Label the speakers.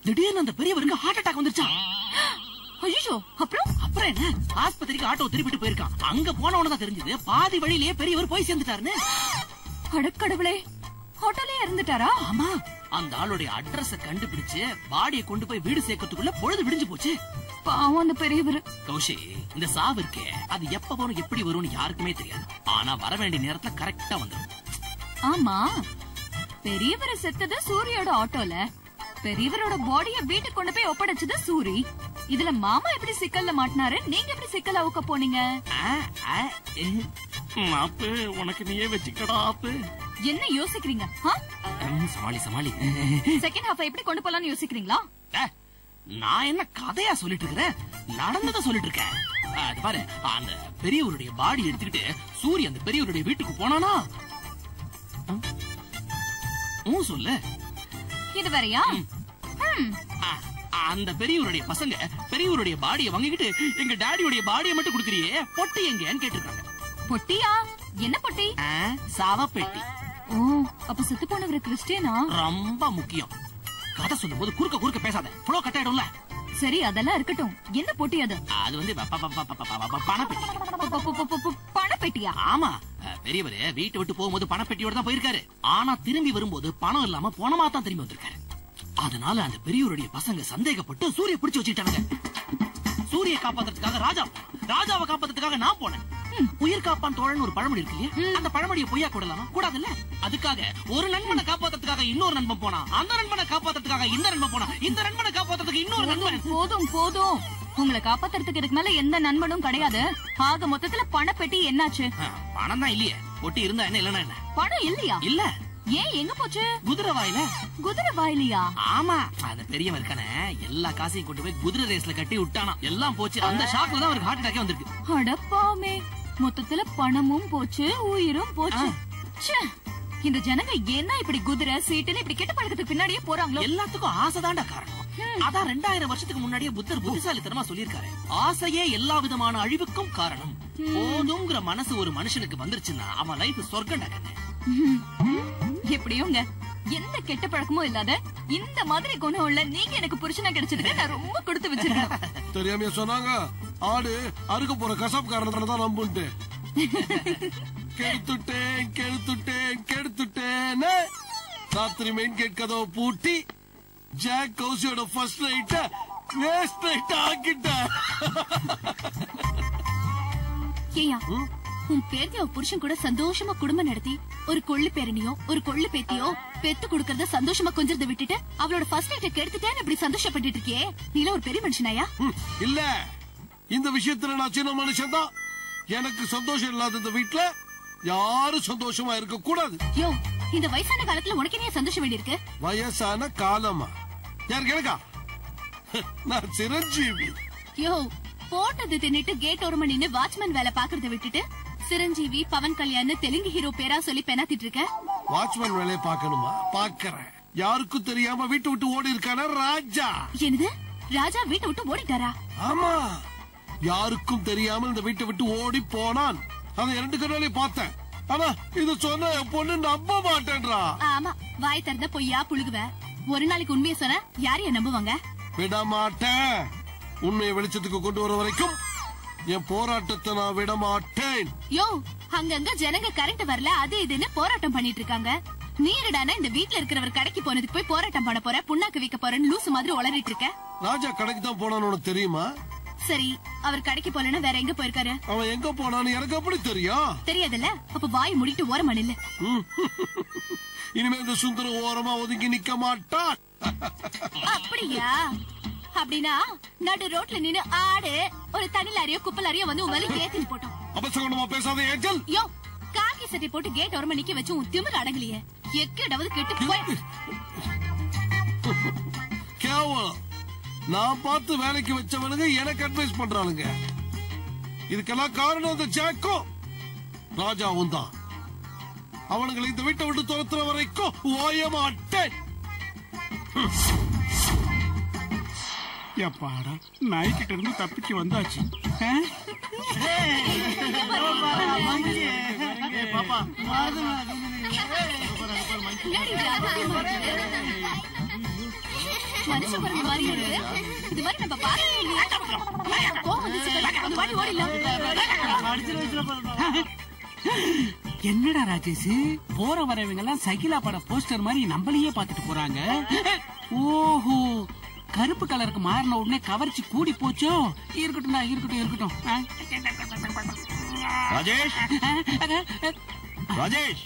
Speaker 1: திடீர்னு அந்த பெரியவருக்கு ஹார்ட் அட்டாக் வந்துருச்சா?
Speaker 2: ஐயோ, அப்புறம்
Speaker 1: என்ன, ஆஸ்பத்திரிக்கு ஆட்டோ திருப்பிட்டு போயிருக்கான். அங்க போனவனதான் தெரிஞ்சது பாதி வழியிலேயே பெரியவர் போய் சேர்ந்துட்டாருன்னு.
Speaker 2: அடக்கடவுளே, ஹோட்டலே இறந்துட்டாரா?
Speaker 1: ஆமா, அந்த ஆளுடைய அட்ரஸ் கண்டுபிடிச்சு பாடியை கொண்டு போய் வீடு சேர்க்கறதுக்குள்ள பொழுது விடிஞ்சு போச்சு.
Speaker 2: பாவம் அந்த பெரியவர்.
Speaker 1: கௌஷி, இந்த சாவு இருக்கே, அது எப்ப வரும் எப்படி வரும்னு யாருக்குமே தெரியாது. ஆனா வர வேண்டிய நேரத்துல கரெக்டா வந்துடும்.
Speaker 2: ஆமா, பெரியவரை செத்தது சூரியோட ஆட்டோல, பெரியவரோட பாடிய வீட்டுக்கு கொண்டு போய் ஒப்படைச்சது சூரி. இதுல மாமா எப்படி சிக்கல்ல மாட்டினாரு, நீங்க எப்படி சிக்கல் அவுக்க போனீங்க?
Speaker 1: ஆப்பு, உனக்கு நீயே வச்சுக்கடா ஆப்பு.
Speaker 2: என்ன யோசிக்கிறீங்க?
Speaker 1: சமாளி.
Speaker 2: செகண்ட் ஹாஃப் எப்படி கொண்டு போலாம்னு யோசிக்கிறீங்களா?
Speaker 1: நான் என்ன கதையா சொல்லிட்டு இருக்கிறேன், நடந்தத சொல்லிட்டு இருக்கேன். அது பாரு, அந்த பெரியவருடைய பாடி எடுத்துக்கிட்டு சூரிய அந்த பெரியவருடைய வீட்டுக்கு போனானா? சொல்லு.
Speaker 2: இது வேறையா?
Speaker 1: அந்த பெரியவருடைய பசங்க பெரியவருடைய பாடியை வாங்கிக்கிட்டு எங்க டாடியோட பாடியை மட்டும் கொடுக்குறியே, பொட்டி எங்கன்னு கேட்டிருக்காங்க.
Speaker 2: பொட்டியா? என்ன பொட்டி?
Speaker 1: சாவ பெட்டி.
Speaker 2: ஓ, அப்ப செத்து போனவர் கிறிஸ்டியனா?
Speaker 1: ரொம்ப முக்கியம். கதை சொல்லும் போது குறுக்க பேசாத, ஃப்ளோ கட் ஆயிடும்ல.
Speaker 2: சரி, அதெல்லாம் இருக்கட்டும். என்ன பொட்டி அது?
Speaker 1: அது வந்து பணப்பெட்டி.
Speaker 2: பணப்பெட்டியா?
Speaker 1: ஆமா, பெரியவரு வீட்டை விட்டு போகும்போது பணப்பெட்டியோட தான் போயிருக்காரு. ஆனா திரும்பி வரும்போது பணம் இல்லாம போனமா தான் திரும்பி வந்திருக்காரு. அதனால அந்த பெரியவருடைய பசங்க சந்தேகப்பட்டு சூரிய பிடிச்சு வச்சுட்டாங்க. சூரிய காப்பாத்துறதுக்காக ராஜாவை காப்பாத்துறதுக்காக நான் போனேன். உயிர் காப்பான் தோழன் ஒரு பழமொழி இருக்கு இல்லையா, அந்த பழமொழியை பொய்யா கூடலாமா? கூடாதுல்ல. அதுக்காக ஒரு நண்பனை காப்பாத்துறதுக்காக இன்னொரு நண்பன் போனா, அந்த நண்பனை காப்பாத்துறதுக்காக இந்த நண்பன் போனா, இந்த நண்பனை காப்பாத்துறதுக்கு இன்னொரு நண்பன்.
Speaker 2: போதும், உங்களை காப்பாத்துறதுக்கு இதுக்கு மேல எந்த நண்பனும் கிடையாது. ஆக மொத்தத்துல பணப்பெட்டி என்னாச்சு?
Speaker 1: பணம் தான் இல்லையே, பொட்டி இருந்தா என்ன, இல்லன்னா என்ன?
Speaker 2: பணம் இல்லையா?
Speaker 1: இல்ல.
Speaker 2: ஏன், எங்க போச்சு?
Speaker 1: குதிரை
Speaker 2: வாயிலையா?
Speaker 1: ஆமா, அந்த பெரியவன் இருக்கானே, எல்லா காசையும் கொண்டு போய் குதிரை ரேஸ்ல கட்டி விட்டானா. எல்லாம் போச்சு. அந்த ஷாக்ல தான் அவருக்கு ஹார்ட் அட்டாக்கே வந்திருக்கு.
Speaker 2: அடப்பாமே, மொத்தத்துல பணமும் போச்சு, உயிரும் போச்சு. இந்த ஜனங்க என்ன இப்படி குதிரை சீட்டுன்னு இப்படி கெட்ட பழக்கத்துக்கு பின்னாடியே போறாங்களோ?
Speaker 1: எல்லாத்துக்கும் ஆசைதான்டா காரணம். அதான் 2000 வருஷத்துக்கு முன்னாடியே புத்தர் புத்திசாலித்தனமா சொல்லிருக்காரு, ஆசையே எல்லா விதமான அழிவுக்கும் காரணம். போதுங்கிற மனசு ஒரு மனுஷனுக்கு வந்துருச்சுன்னா அவன் லைஃப் சொர்க்கம்டா கண்ணு.
Speaker 2: எப்படியோங்க, எந்த கெட்ட பழக்கமும் இல்லாத இந்த மாதிரி குணம் உள்ள நீங்க எனக்கு புருஷனா கிடைச்சதுக்கு நான் ரொம்ப கொடுத்து வச்சிருக்கேன்.
Speaker 3: தெரியாம சொன்னாங்க, ஆடு அறுக்க போற கசாப் காரணத்தாலதான் நம்புன்ட்டு. கெடுத்துட்டேன். ராத்திரி மெயின் கேட் கதவை பூட்டி ஜாக் கௌசியோட ஃபர்ஸ்ட் நைட்ட வேஸ்ட் நைட் ஆக்கிட்டேன்.
Speaker 2: ஏயா, உன் பேத்தியோ புருஷன் கூட சந்தோஷமா குடும்பம் நடத்தி ஒரு கொள்ளு பேரனியோ ஒரு கொள்ளு பேத்தியோ பெத்து குடுக்கறத சந்தோஷமா கொஞ்சத்தை விட்டுட்டு அவளோட ஃபர்ஸ்ட் நைட்டை கெடுத்துட்டேன்னு இப்படி சந்தோஷப்பட்டு இருக்கியே, நீல ஒரு பெரிய மனுஷனாயா?
Speaker 3: இல்ல, இந்த விஷயத்துல நான் சின்ன மனுஷன் தான். எனக்கு சந்தோஷம் இல்லாத இந்த வீட்டுல யாரும் சந்தோஷமா இருக்க கூடாது.
Speaker 2: யோ, இந்த வயசான காலத்துல உனக்கு என்ன சந்தோஷம் வேண்டி இருக்கு?
Speaker 3: வயசான காலமா? யாருக்கு எனக்கா? நான் சிரஞ்சீவி.
Speaker 2: யோ, போட்டது தின்னுட்டு கேட் ஒரு மணின்னு வாட்ச்மேன் வேலை பாக்குறத விட்டுட்டு சிரஞ்சீவி பவன் கல்யாண் தெலுங்கு ஹீரோ பேரா சொல்லி பெனாத்திட்டு இருக்க.
Speaker 3: வாட்ச்மேன் வேலையை பாக்கணுமா? பாக்குறேன். யாருக்கும் தெரியாம வீட்டு விட்டு ஓடி இருக்கான ராஜா.
Speaker 2: என்னது, ராஜா வீட்டை விட்டு ஓடிட்டாரா?
Speaker 3: ஆமா, யாருக்கும் தெரியாம இந்த வீட்டை விட்டு ஓடி போனான். அதை 2 கண்ணாலையும் பார்த்தேன். ஆனா இது சொன்ன என் பொண்ணு நம்ப மாட்டேன்றா.
Speaker 2: ஆமா, வாய் திறந்த பொய்யா புழுகுவ. ஒரு நாளைக்கு உண்மையை சொன்ன யாரைய நம்புவாங்க?
Speaker 3: விட மாட்டேன். உண்மையை வெளிச்சத்துக்கு கொண்டு வர வரைக்கும் என் போராட்டத்தை நான் விட மாட்டேன்.
Speaker 2: யோ, அங்கங்க ஜனங்க கரண்ட் வரல அது இதுன்னு போராட்டம் பண்ணிட்டு இருக்காங்க. நீ என்னடானா இந்த வீட்டுல இருக்கிறவர் கடைக்கு போனதுக்கு போய் போராட்டம் பண்ண போற, புண்ணாக்கு வைக்க போறேன்னு லூசு மாதிரி உளறிட்டு இருக்க.
Speaker 3: ராஜா கடைக்கு தான் போனான்னு உனக்கு தெரியுமா?
Speaker 2: சரி, அவர் கடைக்கு போலன்னா வேற எங்க போயிருக்காரு?
Speaker 3: அவன் எங்க போனான்னு எனக்கு எப்படி தெரியும்?
Speaker 2: தெரியாதுல்ல, அப்ப வாய் முடிட்டு ஓரமா நில்லு.
Speaker 3: இனிமே இந்த சுந்தரம் ஓரமா ஒதுங்கி நிக்க மாட்டான்.
Speaker 2: அப்படியா? அப்படின்னா நடு ரோட்ல நின்னு ஆடு ஒரு தனி லாரியோ குப்பை லாரியோ வந்து உங்க மேல ஏத்திட்டு போட்டோம்.
Speaker 3: அபசகுணமா பேசாத ஏஞ்சல்.
Speaker 2: யோ, காக்கி சட்டை போட்டு கேட் ஓரமா நிக்க வச்சு உன் திமிரு அடங்கலையே. எக்கடாவது கெட்டு போய்.
Speaker 3: கேவலம். நான் பார்த்து வேலைக்கு வச்சவனுங்க எனக்கு அட்வைஸ் பண்றானுங்க. இதுக்கெல்லாம் காரணம் இந்த ஜாக்கோ ராஜாவும் தான். அவனுங்களை இந்த வீட்டை விட்டு துரத்துற வரைக்கும் ஓய மாட்டேன்.
Speaker 4: எப்பாடா, நாய்கிட்ட இருந்து தப்பிச்சு வந்தாச்சு.
Speaker 2: பாப்பா மனுஷ குரங்கு மாதிரி இருக்கு. இது மாதிரி நம்ம பார்த்ததே இல்லையே. கோவம் வந்துச்சு பாரு, அந்த வாட்டி ஓடிடலாம்.
Speaker 4: என்னடா ராஜேஷ், போற வரவங்க எல்லாம் சகிலா பட போஸ்டர் மாதிரி நம்மளையே பாத்துட்டு போறாங்க. ஓஹோ, கருப்பு கலருக்கு மாறின உடனே கவர்ச்சி கூடி போச்சோ. இருக்கட்டும் இருக்கட்டும் இருக்கட்டும்.
Speaker 5: ராஜேஷ் ராஜேஷ்